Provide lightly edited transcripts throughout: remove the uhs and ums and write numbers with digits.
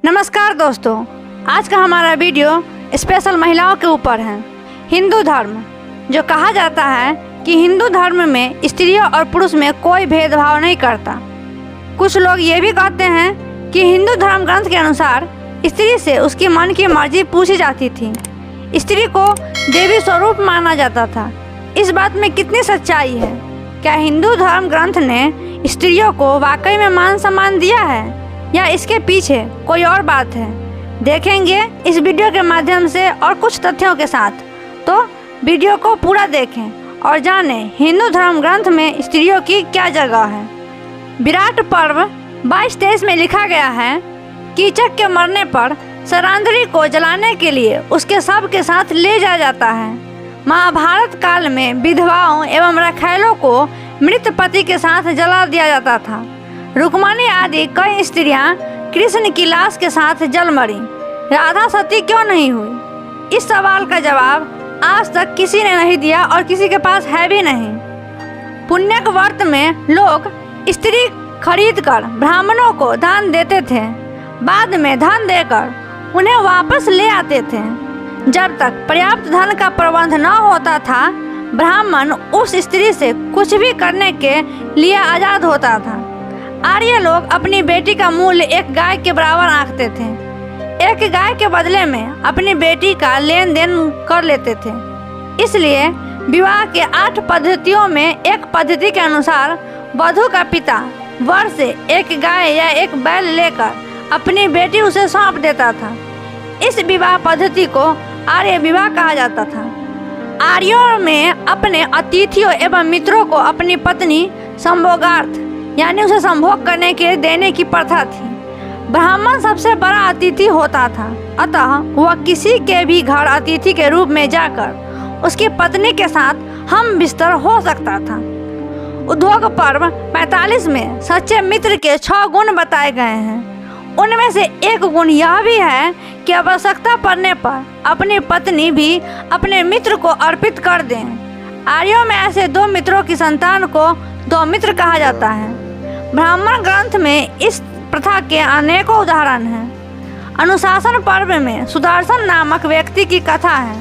नमस्कार दोस्तों, आज का हमारा वीडियो स्पेशल महिलाओं के ऊपर है। हिंदू धर्म, जो कहा जाता है कि हिंदू धर्म में स्त्रियों और पुरुष में कोई भेदभाव नहीं करता। कुछ लोग ये भी कहते हैं कि हिंदू धर्म ग्रंथ के अनुसार स्त्री से उसकी मन की मर्जी पूछी जाती थी। स्त्री को देवी स्वरूप माना जाता था। इस बात में कितनी सच्चाई है? क्या हिंदू धर्म ग्रंथ ने स्त्रियों को वाकई में मान सम्मान दिया है या इसके पीछे कोई और बात है? देखेंगे इस वीडियो के माध्यम से और कुछ तथ्यों के साथ। तो वीडियो को पूरा देखें और जानें हिंदू धर्म ग्रंथ में स्त्रियों की क्या जगह है। विराट पर्व 22-23 में लिखा गया है, कीचक के मरने पर सरांधरी को जलाने के लिए उसके शव के साथ ले जाया जाता है। महाभारत काल में विधवाओं एवं रखैलों को मृत पति के साथ जला दिया जाता था। रुक्मणी आदि कई स्त्रियां कृष्ण की लाश के साथ जल मरी। राधा सती क्यों नहीं हुई? इस सवाल का जवाब आज तक किसी ने नहीं दिया और किसी के पास है भी नहीं। पुण्यक व्रत में लोग स्त्री खरीदकर ब्राह्मणों को दान देते थे। बाद में धन देकर उन्हें वापस ले आते थे। जब तक पर्याप्त धन का प्रबंध न होता था, ब्राह्मण उस स्त्री से कुछ भी करने के लिए आज़ाद होता था। आर्य लोग अपनी बेटी का मूल्य एक गाय के बराबर आंकते थे। एक गाय के बदले में अपनी बेटी का लेन देन कर लेते थे। इसलिए विवाह के 8 पद्धतियों में एक पद्धति के अनुसार वधू का पिता वर से एक गाय या एक बैल लेकर अपनी बेटी उसे सौंप देता था। इस विवाह पद्धति को आर्य विवाह कहा जाता था। आर्यों में अपने अतिथियों एवं मित्रों को अपनी पत्नी संभोगार्थ यानी उसे संभोग करने के लिए देने की प्रथा थी। ब्राह्मण सबसे बड़ा अतिथि होता था, अतः वह किसी के भी घर अतिथि के रूप में जाकर उसकी पत्नी के साथ हम बिस्तर हो सकता था। उद्योग पर्व 45 में सच्चे मित्र के 6 गुण बताए गए हैं। उनमें से एक गुण यह भी है कि आवश्यकता पड़ने पर अपनी पत्नी भी अपने मित्र को अर्पित कर दें। आर्यों में ऐसे 2 मित्रों की संतान को 2 मित्र कहा जाता है। ब्राह्मण ग्रंथ में इस प्रथा के अनेकों उदाहरण हैं। अनुशासन पर्व में सुदर्शन नामक व्यक्ति की कथा है।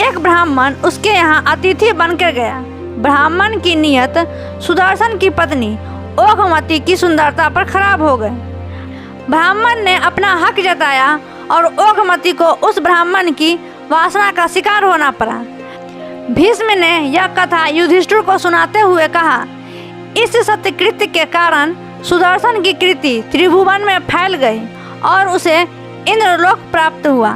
एक ब्राह्मण उसके यहाँ अतिथि बनकर गया। ब्राह्मण की नीयत सुदर्शन की पत्नी ओघमती की सुंदरता पर खराब हो गई। ब्राह्मण ने अपना हक जताया और ओघमती को उस ब्राह्मण की वासना का शिकार होना पड़ा। भीष्म ने यह कथा युधिष्ठिर को सुनाते हुए कहा, इस सत्यकृत्य के कारण सुदर्शन की कृति त्रिभुवन में फैल गई और उसे इंद्रलोक प्राप्त हुआ।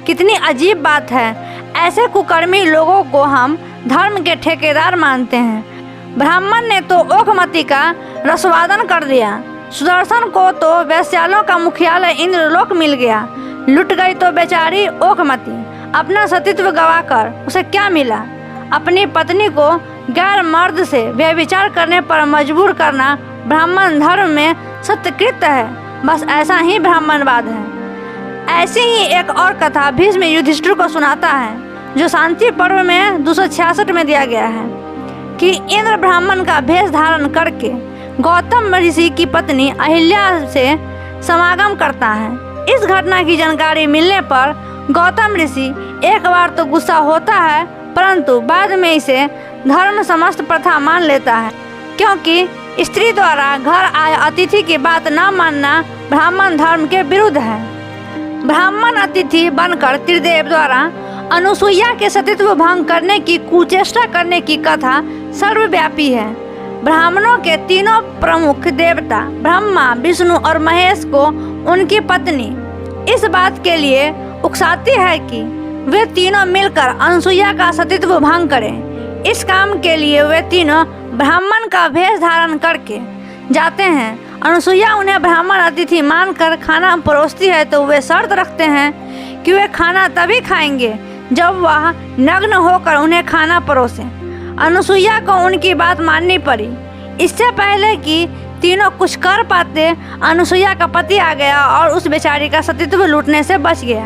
कितनी अजीब बात है, ऐसे कुकर्मी लोगों को हम धर्म के ठेकेदार मानते हैं। ब्राह्मण ने तो ओघमती का रसवादन कर दिया। सुदर्शन को तो वैश्यालों का मुख्यालय इंद्रलोक मिल गया। लुट गई तो बेचारी ओघमती। अपना सतीत्व गवाकर उसे क्या मिला? अपनी पत्नी को गैर मर्द से व्यभिचार करने पर मजबूर करना ब्राह्मण धर्म में सत्यकृत्य है। बस ऐसा ही ब्राह्मणवाद है। ऐसी ही एक और कथा भीष्म युधिष्ठिर को सुनाता है, जो शांति पर्व में 266 में दिया गया है कि इंद्र ब्राह्मण का भेष धारण करके गौतम ऋषि की पत्नी अहिल्या से समागम करता है। इस घटना की जानकारी मिलने पर गौतम ऋषि एक बार तो गुस्सा होता है, परंतु बाद में इसे धर्म समस्त प्रथा मान लेता है, क्योंकि स्त्री द्वारा घर आए अतिथि की बात न मानना ब्राह्मण धर्म के विरुद्ध है। ब्राह्मण अतिथि बनकर त्रिदेव द्वारा अनुसुईया के सतीत्व भंग करने की कुचेष्टा करने की कथा सर्वव्यापी है। ब्राह्मणों के 3 प्रमुख देवता ब्रह्मा, विष्णु और महेश को उनकी पत्नी इस बात के लिए उकसाती है कि वे तीनों मिलकर अनुसुईया का सतीत्व भंग करें। इस काम के लिए वे तीनों ब्राह्मण का भेष धारण करके जाते हैं। अनुसुईया उन्हें ब्राह्मण अतिथि मानकर खाना परोसती है, तो वे शर्त रखते हैं कि वे खाना तभी खाएंगे जब वह नग्न होकर उन्हें खाना परोसे। अनुसुईया को उनकी बात माननी पड़ी। इससे पहले कि तीनों कुछ कर पाते, अनुसुईया का पति आ गया और उस बेचारी का सतीत्व लूटने से बच गया।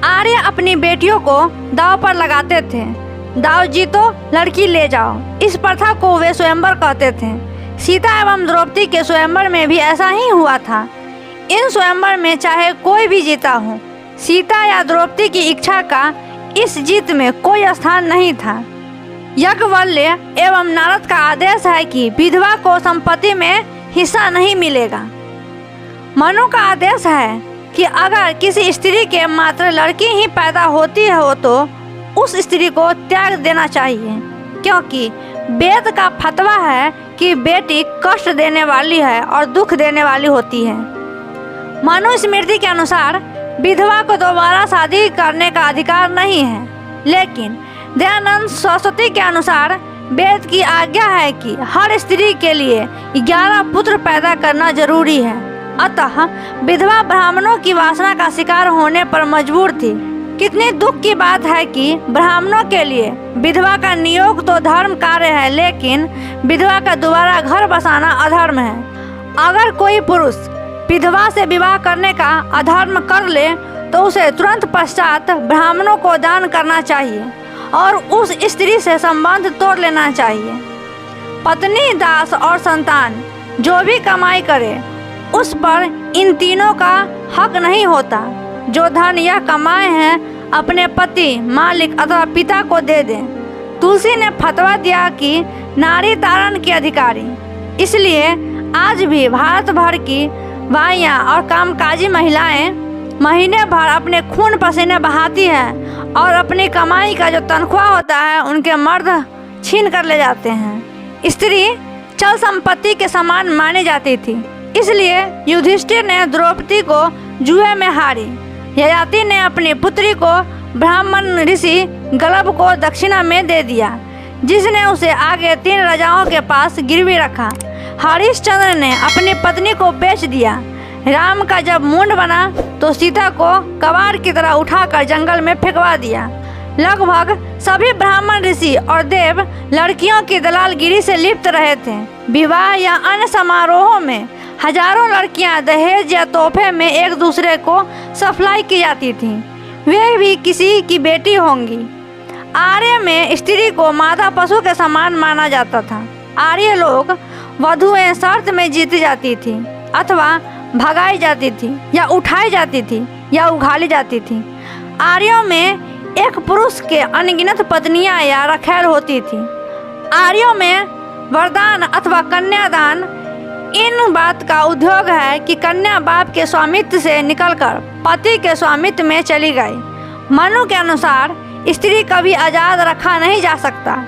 आर्य अपनी बेटियों को दाव पर लगाते थे। दाव जीतो लड़की ले जाओ। इस प्रथा को वे स्वयंवर कहते थे। सीता एवं द्रौपदी के स्वयंवर में भी ऐसा ही हुआ था। इन स्वयंवर में चाहे कोई भी जीता हो, सीता या द्रौपदी की इच्छा का इस जीत में कोई स्थान नहीं था। याज्ञवल्क्य एवं नारद का आदेश है कि विधवा को संपत्ति में हिस्सा नहीं मिलेगा। मनु का आदेश है कि अगर किसी स्त्री के मात्र लड़की ही पैदा होती हो तो उस स्त्री को त्याग देना चाहिए, क्योंकि वेद का फतवा है कि बेटी कष्ट देने वाली है और दुख देने वाली होती है। मनुस्मृति के अनुसार विधवा को दोबारा शादी करने का अधिकार नहीं है, लेकिन दयानंद सरस्वती के अनुसार वेद की आज्ञा है कि हर स्त्री के लिए 11 पुत्र पैदा करना जरूरी है। अतः विधवा ब्राह्मणों की वासना का शिकार होने पर मजबूर थी। कितनी दुख की बात है कि ब्राह्मणों के लिए विधवा का नियोग तो धर्म कार्य है, लेकिन विधवा का दोबारा घर बसाना अधर्म है। अगर कोई पुरुष विधवा से विवाह करने का अधर्म कर ले तो उसे तुरंत पश्चात ब्राह्मणों को दान करना चाहिए और उस स्त्री से संबंध तोड़ लेना चाहिए। पत्नी, दास और संतान जो भी कमाई करे उस पर इन तीनों का हक नहीं होता। जो धन यह कमाए हैं अपने पति, मालिक अथवा पिता को दे दें। तुलसी ने फतवा दिया कि नारी तारण की अधिकारी। इसलिए आज भी भारत भर की बाइयाँ और कामकाजी महिलाएं महीने भर अपने खून पसीने बहाती हैं और अपनी कमाई का जो तनख्वाह होता है उनके मर्द छीन कर ले जाते हैं। स्त्री चल संपत्ति के समान मानी जाती थी, इसलिए युधिष्ठिर ने द्रौपदी को जुए में हारी। ययाति ने अपनी पुत्री को ब्राह्मण ऋषि गलब को दक्षिणा में दे दिया, जिसने उसे आगे 3 राजाओं के पास गिरवी रखा। हरिश्चंद्र ने अपनी पत्नी को बेच दिया। राम का जब मुंड बना तो सीता को कबाड़ की तरह उठाकर जंगल में फेंकवा दिया। लगभग सभी ब्राह्मण ऋषि और देव लड़कियों की दलालगिरी से लिप्त रहे थे। विवाह या अन्य समारोहों में हजारों लड़कियां दहेज या तोहफे में एक दूसरे को सप्लाई की जाती थीं। वे भी किसी की बेटी होंगी। आर्य में स्त्री को मादा पशु के समान माना जाता था। आर्य लोग वधुएं शर्त में जीती जाती थी अथवा भगाई जाती थी या उठाई जाती थी या उघाली जाती थी। आर्यों में एक पुरुष के अनगिनत पत्नियां या रखैल होती थी। आर्यों में वरदान अथवा कन्यादान इन बात का उद्योग है कि कन्या बाप के स्वामित्व से निकलकर पति के स्वामित्व में चली गई। मनु के अनुसार स्त्री कभी आजाद रखा नहीं जा सकता।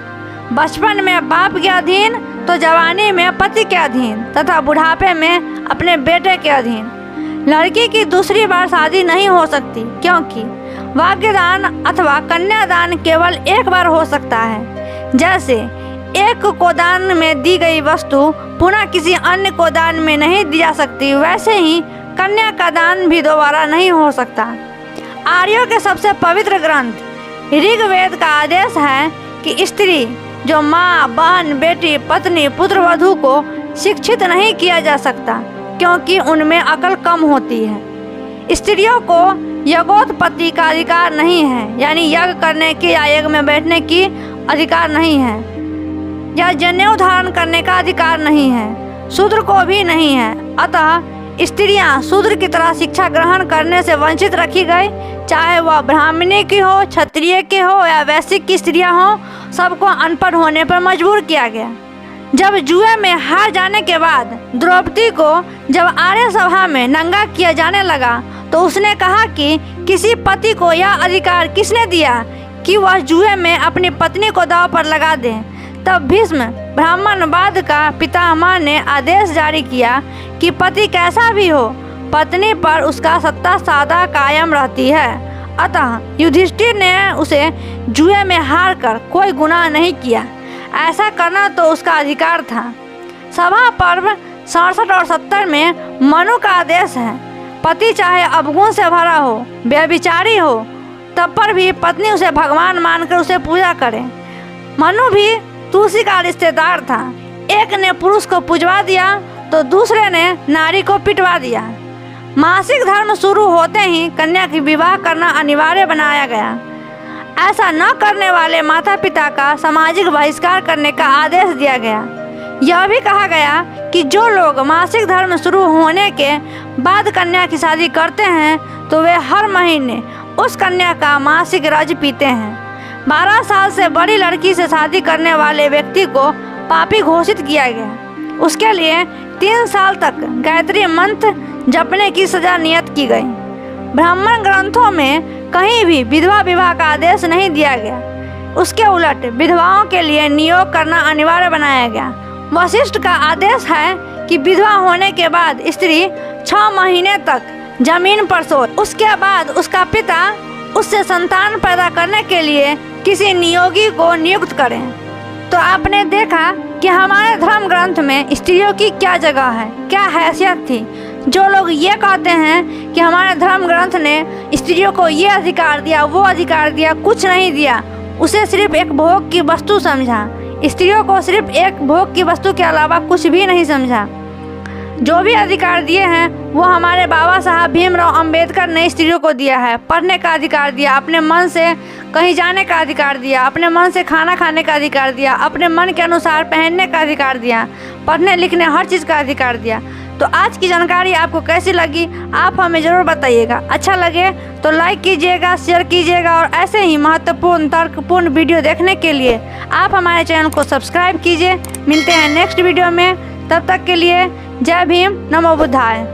बचपन में बाप के अधीन तो जवानी में पति के अधीन तथा बुढ़ापे में अपने बेटे के अधीन। लड़की की दूसरी बार शादी नहीं हो सकती, क्योंकि भाग्यदान अथवा कन्यादान केवल एक बार हो सकता है। जैसे एक को दान में दी गई वस्तु पुनः किसी अन्य को दान में नहीं दी जा सकती, वैसे ही कन्या का दान भी दोबारा नहीं हो सकता। आर्यों के सबसे पवित्र ग्रंथ ऋग्वेद का आदेश है कि स्त्री जो माँ, बहन, बेटी, पत्नी, पुत्रवधू को शिक्षित नहीं किया जा सकता, क्योंकि उनमें अकल कम होती है। स्त्रियों को यज्ञोत्पत्ति का अधिकार नहीं है, यानी यज्ञ करने की या यज्ञ में बैठने की अधिकार नहीं है, या जनेऊ धारण करने का अधिकार नहीं है। शूद्र को भी नहीं है। अतः स्त्रियां शूद्र की तरह शिक्षा ग्रहण करने से वंचित रखी गई, चाहे वह ब्राह्मणी की हो, क्षत्रिय की हो या वैश्य की स्त्रियां हो, सबको अनपढ़ होने पर मजबूर किया गया। जब जुए में हार जाने के बाद द्रौपदी को जब आर्य सभा में नंगा किया जाने लगा तो उसने कहा कि किसी पति को यह अधिकार किसने दिया कि वह जुए में अपनी पत्नी को दांव पर लगा दे। तब भीष्म ब्राह्मणवाद का पितामह ने आदेश जारी किया कि पति कैसा भी हो, पत्नी पर उसका सत्ता सदा कायम रहती है। अतः युधिष्ठिर ने उसे जुए में हार कर कोई गुनाह नहीं किया। ऐसा करना तो उसका अधिकार था। सभा पर्व 67 और 70 में मनु का आदेश है, पति चाहे अवगुण से भरा हो, व्यभिचारी हो, तब पर भी पत्नी उसे भगवान मानकर उसे पूजा करे। मनु भी तुलसी का रिश्तेदार था। एक ने पुरुष को पूजवा दिया तो दूसरे ने नारी को पिटवा दिया। मासिक धर्म शुरू होते ही कन्या की विवाह करना अनिवार्य बनाया गया। ऐसा न करने वाले माता पिता का सामाजिक बहिष्कार करने का आदेश दिया गया। यह भी कहा गया कि जो लोग मासिक धर्म शुरू होने के बाद कन्या की शादी करते हैं तो वे हर महीने उस कन्या का मासिक रज पीते हैं। 12 साल से बड़ी लड़की से शादी करने वाले व्यक्ति को पापी घोषित किया गया। उसके लिए 3 साल तक गायत्री मंत्र जपने की सजा नियत की गई। ब्राह्मण ग्रंथों में कहीं भी विधवा विवाह का आदेश नहीं दिया गया। उसके उलट विधवाओं के लिए नियोग करना अनिवार्य बनाया गया। वशिष्ठ का आदेश है कि विधवा होने के बाद स्त्री 6 महीने तक जमीन पर सोए, उसके बाद उसका पिता उससे संतान पैदा करने के लिए किसी नियोगी को नियुक्त करें। तो आपने देखा कि हमारे धर्म ग्रंथ में स्त्रियों की क्या जगह है, क्या हैसियत थी। जो लोग ये कहते हैं कि हमारे धर्म ग्रंथ ने स्त्रियों को ये अधिकार दिया, वो अधिकार दिया, कुछ नहीं दिया, उसे सिर्फ एक भोग की वस्तु समझा। स्त्रियों को सिर्फ एक भोग की वस्तु के अलावा कुछ भी नहीं समझा। जो भी अधिकार दिए हैं वो हमारे बाबा साहब भीमराव अंबेडकर ने स्त्रियों को दिया है। पढ़ने का अधिकार दिया, अपने मन से कहीं जाने का अधिकार दिया, अपने मन से खाना खाने का अधिकार दिया, अपने मन के अनुसार पहनने का अधिकार दिया, पढ़ने लिखने हर चीज़ का अधिकार दिया। तो आज की जानकारी आपको कैसी लगी आप हमें ज़रूर बताइएगा। अच्छा लगे तो लाइक कीजिएगा, शेयर कीजिएगा और ऐसे ही महत्वपूर्ण तर्कपूर्ण वीडियो देखने के लिए आप हमारे चैनल को सब्सक्राइब कीजिए। मिलते हैं नेक्स्ट वीडियो में, तब तक के लिए जय भीम, नमो बुद्धाय।